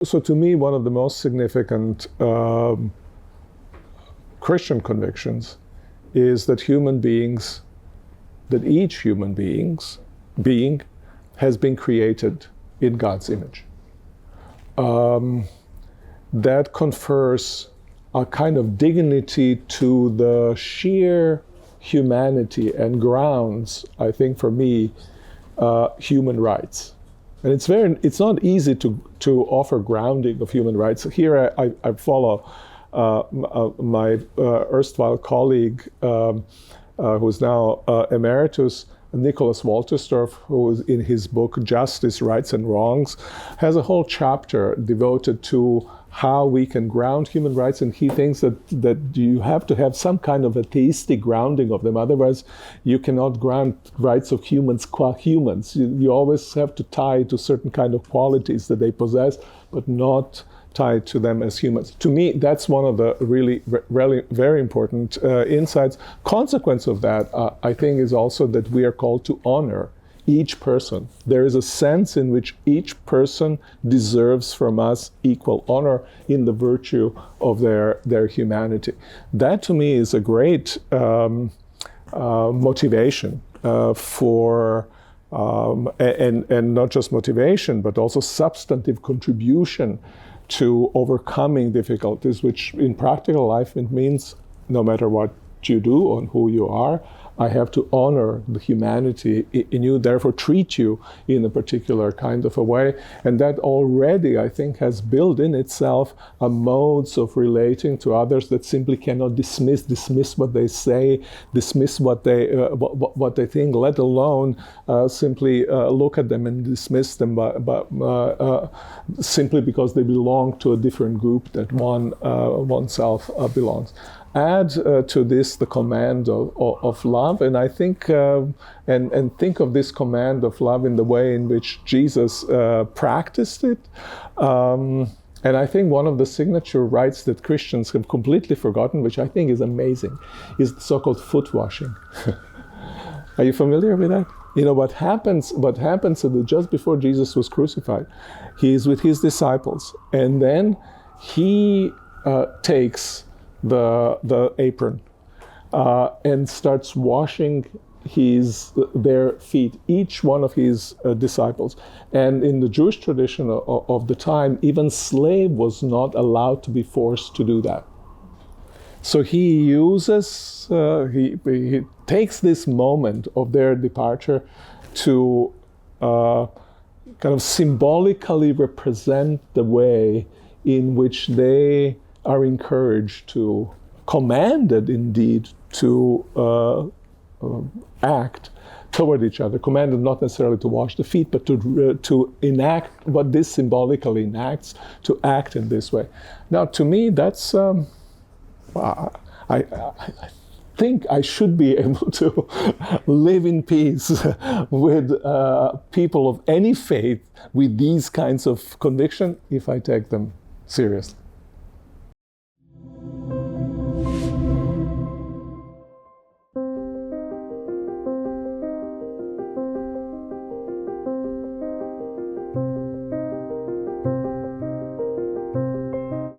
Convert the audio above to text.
So to me, one of the most significant Christian convictions is that each human being has been created in God's image. That confers a kind of dignity to the sheer humanity and grounds, I think for me, human rights. And it's not easy to offer grounding of human rights. Here I follow my erstwhile colleague, who's now emeritus, Nicholas Wolterstorff, who in his book Justice, Rights and Wrongs has a whole chapter devoted to how we can ground human rights, and he thinks that you have to have some kind of a theistic grounding of them. Otherwise, you cannot ground rights of humans qua humans. You always have to tie to certain kind of qualities that they possess, but not tied to them as humans. To me, that's one of the really very important insights. Consequence of that, I think, is also that we are called to honor each person. There is a sense in which each person deserves from us equal honor in the virtue of their humanity. That to me is a great motivation for and not just motivation, but also substantive contribution to overcoming difficulties, which in practical life it means no matter what you do and who you are, I have to honor the humanity in you, therefore treat you in a particular kind of a way. And that already, I think, has built in itself a modes of relating to others that simply cannot dismiss what they say, dismiss what they think, let alone simply look at them and dismiss them simply because they belong to a different group that oneself belongs. Add to this the command of love, and I think and think of this command of love in the way in which Jesus practiced it. And I think one of the signature rites that Christians have completely forgotten, which I think is amazing, is the so-called foot washing. Are you familiar with that? You know what happens just before Jesus was crucified, he is with his disciples, and then he takes the apron and starts washing their feet, each one of his disciples. And in the Jewish tradition of the time, even slave was not allowed to be forced to do that. So he uses, he takes this moment of their departure to kind of symbolically represent the way in which they are encouraged to, commanded indeed, to act toward each other. Commanded not necessarily to wash the feet, but to enact what this symbolically enacts, to act in this way. Now, to me, that's I think I should be able to live in peace with people of any faith with these kinds of conviction if I take them seriously.